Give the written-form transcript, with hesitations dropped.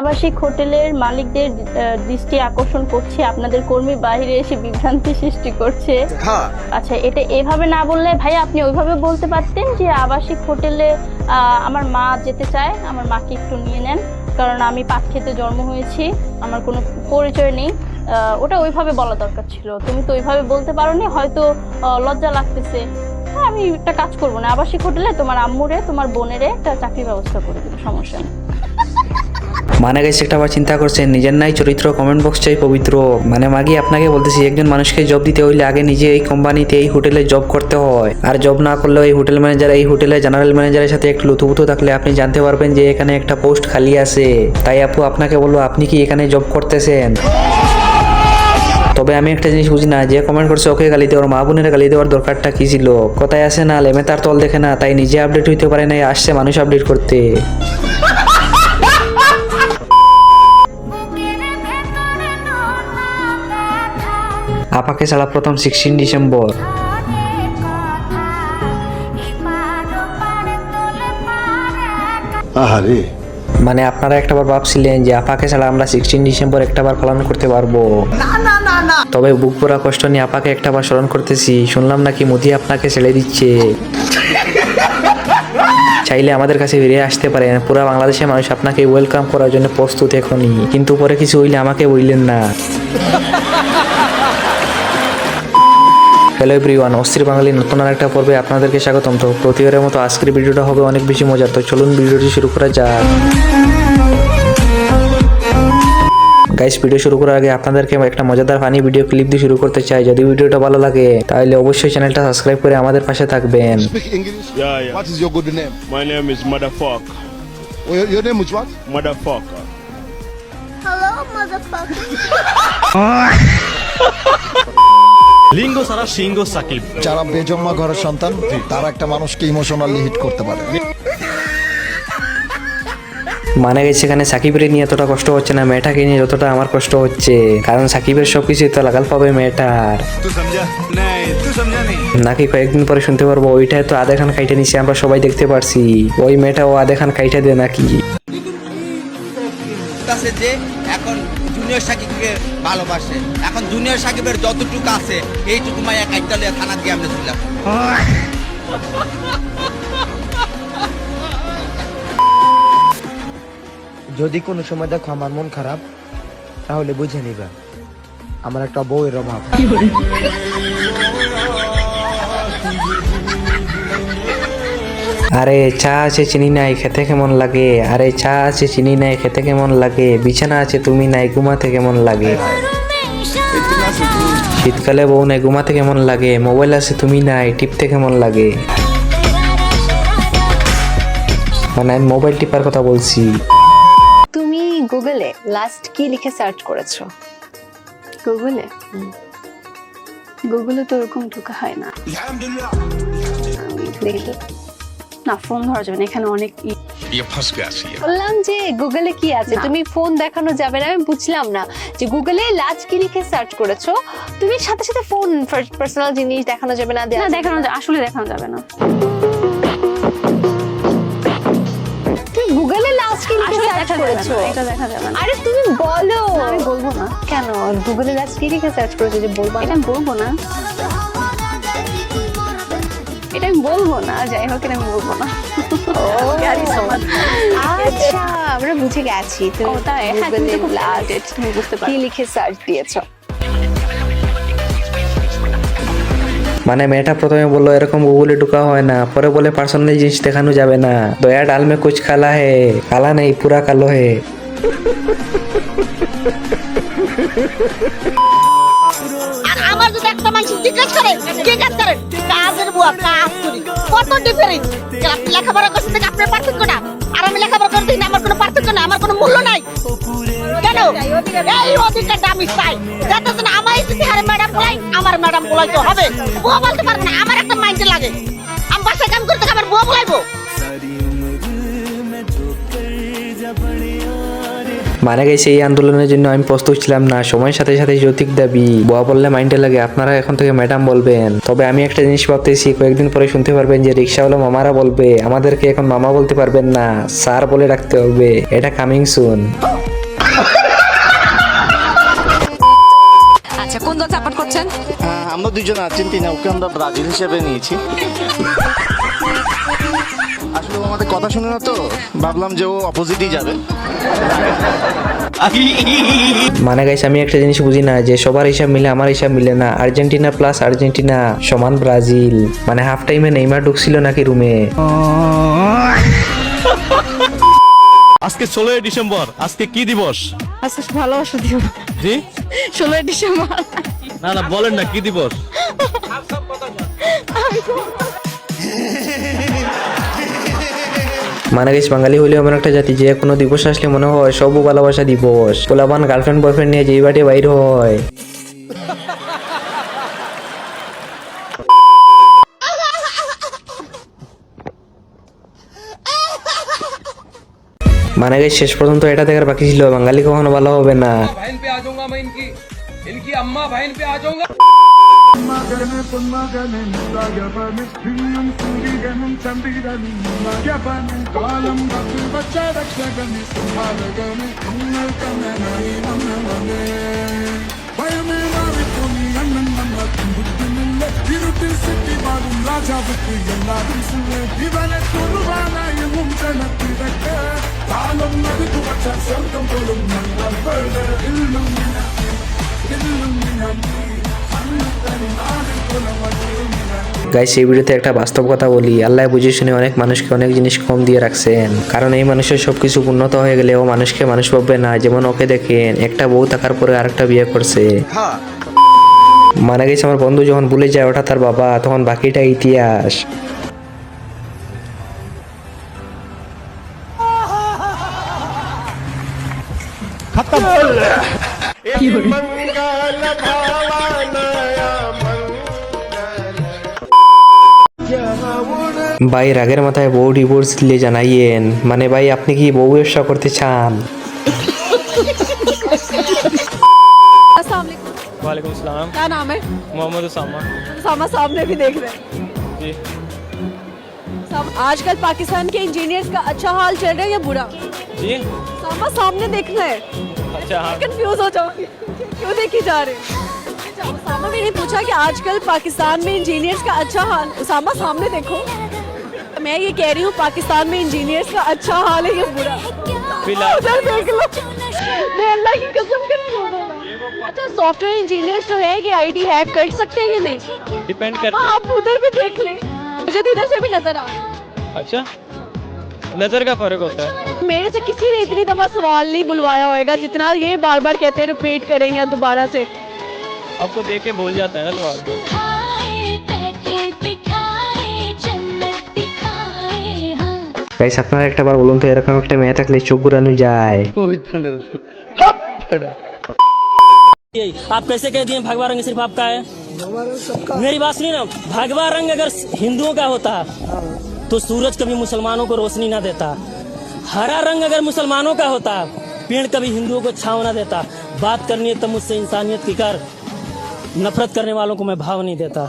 আবাসিক হোটেলের মালিকদের দৃষ্টি আকর্ষণ করছে, আপনাদের কর্মী বাইরে এসে বিভ্রান্তি সৃষ্টি করছে। আচ্ছা, এটা এভাবে না বললে ভাইয়া আপনি ওইভাবে বলতে পারতেন যে আবাসিক হোটেলে আমার মা যেতে চায়, আমার মাকে একটু নিয়ে নেন, কারণ আমি পাট খেতে জন্ম হয়েছি, আমার কোনো পরিচয় নেই। ওটা ওইভাবে বলা দরকার ছিল। তুমি তো ওইভাবে বলতে পারোনি, হয়তো লজ্জা লাগতেছে। হ্যাঁ, আমি একটা কাজ করবো না, আবাসিক হোটেলে তোমার আম্মুরে তোমার বোনেরে একটা চাকরির ব্যবস্থা করে দেবো, সমস্যা নেই। মানে গাইস একটা আবার চিন্তা করছেন, নিজের নাই চরিত্র, কমেন্ট বক্স চাই পবিত্র। মানে মাগি আপনাকে বলতেছি, একজন মানুষকে জব দিতে হইলে আগে নিজে এই কোম্পানিতে এই হোটেলে জব করতে হয়। আর জব না করলেও এই হোটেল ম্যানেজার, এই হোটেলে জেনারেল ম্যানেজারের সাথে একটু লুতুপুতু থাকলে আপনি জানতে পারবেন যে এখানে একটা পোস্ট খালি আছে। তাই আপু আপনাকে বলবো, আপনি কি এখানে জব করতেছেন? তবে আমি একটা জিনিস বুঝি না, যে কমেন্ট করছে ওকে গালি দেওয়ার, মা বোনের গালি দেওয়ার দরকারটা কি ছিল? কথায় আসে না, লেমে তার তল দেখে না, তাই নিজে আপডেট হইতে পারে না, আসছে মানুষ আপডেট করতে। আপাকে ছাড়া প্রথম 16 ডিসেম্বর। মানে আপনারা একটাবার ভাবছিলেন যে আপাকে ছাড়া আমরা 16 ডিসেম্বর একটাবার পালন করতে পারবো? তবে বুক ভরা কষ্ট নিয়ে আপাকে একটাবার স্মরণ করতেছি। শুনলাম নাকি মোদি আপনাকে ছেড়ে দিচ্ছে। চাইলে আমাদের কাছে ফিরে আসতে পারেন, পুরো বাংলাদেশের মানুষ আপনাকে ওয়েলকাম করার জন্য প্রস্তুত এখনই। কিন্তু পরে কিছু হইলে আমাকে বললেন না। হ্যালো এভরিওয়ান, অস্থির বাঙালি নতুন আর একটা পর্বে আপনাদেরকে স্বাগতম। তো প্রতিবারের মতো আজকের ভিডিওটা হবে অনেক বেশি মজার, তো চলুন ভিডিওটি শুরু করা যাক। গাইস, ভিডিও শুরু করার আগে আপনাদেরকে একটা মজাদার ফানি ভিডিও ক্লিপ দিয়ে শুরু করতে চাই। যদি ভিডিওটা ভালো লাগে তাহলে অবশ্যই চ্যানেলটা সাবস্ক্রাইব করে আমাদের পাশে থাকবেন। Speak English? Yeah. What is your good name? My name is Motherfucker. Your name is what? Motherfucker. Hello, motherfucker. লিঙ্গো সারা সিঙ্গো সাকিব। যারা বেজন্মা ঘরের সন্তান তারা একটা মানুষকে ইমোশনালি হিট করতে পারে। মানে গেছে এখানে সাকিবের নিয়ে এতটা কষ্ট হচ্ছে না, মেয়েটাকে নিয়ে যতটা আমার কষ্ট হচ্ছে, কারণ সাকিবের সবকিছু তো লাগাল পাবে মেয়েটার। নাকি কয়েকদিন পরে শুনতে পারবো ওইটা তো আধা খান কাইটে নিছে, আমরা সবাই দেখতে পারছি। ওই মেয়েটা ও আধা খান কাইটে দেয় নাকি? যে এখন জুনিয়র সাকিবকে ভালোবাসে, এখন জুনিয়র সাকিবের যতটুকু আছে এইটুকু মাইয়া কাইটালে থানা দিয়ে আমরা ছিলাম। যদি কোনো সময় দেখো আমার মন খারাপ, তাহলে বুঝে নিবা আমার একটা বউয়ের অভাব। আরে চা আছে চিনি নাই, খেতে কেমন লাগে? আরে চা আছে চিনি নাই, খেতে কেমন লাগে? বিছানা আছে তুমি নাই, ঘুমাতে কেমন লাগে? শীতকালে বউ নাই, ঘুমাতে কেমন লাগে? মোবাইল আছে তুমি নাই, টিপতে কেমন লাগে? মানে আমি মোবাইল টিপার কথা বলছি। তুমি গুগলে লাস্ট কি লিখে সার্চ করেছো? গুগলে গুগলে তো ওরকম ঢোকা হয় না। দেখি না, ফোন ধরা যাবে না, এখানে অনেক বললাম যে গুগলে কি আছে, তুমি ফোন দেখানো যাবে না। আমি বুঝলাম না যে গুগলে লাস্ট কি লিখে সার্চ করেছো, তুমি সাথে সাথে ফোন পার্সোনাল জিনিস দেখানো যাবে না? দেখানো আসলে দেখানো যাবে না। তুমি গুগলে লাস্ট কি লিখে সার্চ করেছো? এটা দেখা যাবে না। আরে তুমি বলো। আমি বলবো না। কেন? গুগলে লাস্ট কি লিখে সার্চ করেছো যে বলবা? এটা আমি বলবো না, এটা আমি বলবো না। যাই হোক, এটা আমি বলবো না। আচ্ছা, আমরা বুঝে গেছি তুমি গুগলে লাস্ট কি লিখে সার্চ দিয়েছো। মানে মেয়েটা প্রথমে বললো এরকম গুগলে ঢুকা হয় না, পরে বলে পার্সোনাল জিনিস দেখানো যাবে না। দয়া ডাল মে কুছ কালা হে, কালা নেই পুরা কালো হে। আমার যদি একটা মানুষ জিজ্ঞেস করে কি কাজ করেন, কাজের বুয়া কাজ করি, কত ডিফারেন্স। আপনি লেখাপড়া করছেন থেকে আপনার পার্থক্য না, আর আমি লেখাপড়া করতে না, আমার কোনো পার্থক্য না, আমার কোনো মূল্য নাই। কেন এই অধিকারটা আমি চাই, যাতে যেন আমার যদি হারে ম্যাডাম বলাই, আমার ম্যাডাম বলাইতে হবে। বুয়া বলতে পারবে না, আমার একটা মাইন্ডে লাগে। আমি বাসায় কাম করতে আমার বুয়া বলাইবো? মানে গেছে এই আন্দোলনের জন্য আমি প্রস্তুত ছিলাম না। সময়ের সাথে সাথে যৌতিক দাবি, বুয়া বললে মাইন্ডে লাগে, আপনারা এখন থেকে ম্যাডাম বলবেন। তবে আমি একটা জিনিস ভাবতেছি, কয়েকদিন পরে শুনতে পারবেন যে রিক্সাওয়ালা মামারা বলবে, আমাদেরকে এখন মামা বলতে পারবেন না, স্যার বলে রাখতে হবে। এটা কামিং সুন। আচ্ছা কোন দল সাপোর্ট করছেন? আমরা দুজন আর্জেন্টিনা, ওকে আমরা ব্রাজিল হিসেবে নিয়েছি। আসলে ও আমাদের কথা শুনে না, তো ভাবলাম যে ও অপোজিটই যাবে। মানে গাইস আমি একটা জিনিস বুঝি না, যে সবার হিসাব মিলে আমার হিসাব মিলে না। আর্জেন্টিনা প্লাস আর্জেন্টিনা সমান ব্রাজিল। মানে হাফ টাইমে নেইমার ঢুকছিল নাকি রুমে? আজকে 16 ডিসেম্বর, আজকে কি দিবস? আচ্ছা ভালোবাসা দিও জি 16 ডিসেম্বর। না বলেন না কি দিবস? মানে গাইস বাঙালি হইলে এমন একটা জাতি যে কোনো দিবস আসলে মনে হয় সব ভালোবাসা দিবস। পোলাপান গার্লফ্রেন্ড বয়ফ্রেন্ড নিয়ে যেই বাড়ি বাইর হয়। মানে গাইস শেষ পর্যন্ত এটা দেখার বাকি ছিল বাঙালি কখনো ভালো হবে না। গাইস এই ভিডিওতে একটা বাস্তব কথা বলি, আল্লাহ বুঝে শুনে অনেক মানুষকে অনেক জিনিস কম দিয়ে রাখছেন। কারণ এই মানুষের সবকিছু উন্নত হয়ে গেলেও মানুষকে মানুষ ভাববে না। যেমন ওকে দেখেন, একটা বউ থাকার পরে আরেকটা বিয়ে করছে। মানে গেছে আমার বন্ধু যখন ভুলে যায় ওটা তার বাবা, তখন বাকিটা ইতিহাস। ভাই রাগের মাথায় বউ ডিভোর্স দিলে জানাইয়েন। মানে ভাই আপনি কি বউ ব্যবসা করতে চান? वालेकुम सलाम। क्या नाम है? मोहम्मद उसामा। सामा सामने भी देख रहे हैं। जी आजकल पाकिस्तान के इंजीनियर्स का अच्छा हाल चल रहा है या बुरा? जी सामा सामने देखना है। अच्छा हाँ कंफ्यूज हो जाओगे, क्यों देखी जा रहे हैं? उसामा मैंने पूछा कि आजकल पाकिस्तान में इंजीनियर्स का अच्छा हाल। उसामा सामने देखो, मैं ये कह रही हूँ पाकिस्तान में इंजीनियर्स का अच्छा हाल है या बुरा? फिलहाल उधर देख लो, मैं अल्लाह की कसम कर रही हूँ। अच्छा सॉफ्टवेयर इंजीनियर्स तो है कि आईटी हैक कर सकते हैं या नहीं? डिपेंड कर। आप उधर भी देख लें, मुझे तो इधर से भी नजर आ रहा है। अच्छा नजर का फर्क होता है। मेरे से किसी ने इतनी दफा सवाल नहीं बुलवाया होगा जितना ये बार बार कहते हैं रिपीट करेंगे दोबारा से। आपको देख के भूल जाता है ना तो গাইস আপনারা একটা বার বলুন তো, এরকম একটা মেয়ে থাকলে চোখ ঘুরানো যায়? आप कैसे कह दिए भगवा रंग सिर्फ आपका है? मेरी बात सुनिए ना, भगवा रंग अगर हिंदुओं का होता तो सूरज कभी मुसलमानों को रोशनी ना देता। हरा रंग अगर मुसलमानों का होता, पेड़ कभी हिंदुओं को छांव ना देता। बात करनी है तब मुझसे इंसानियत की कर, नफरत करने वालों को मैं भाव नहीं देता।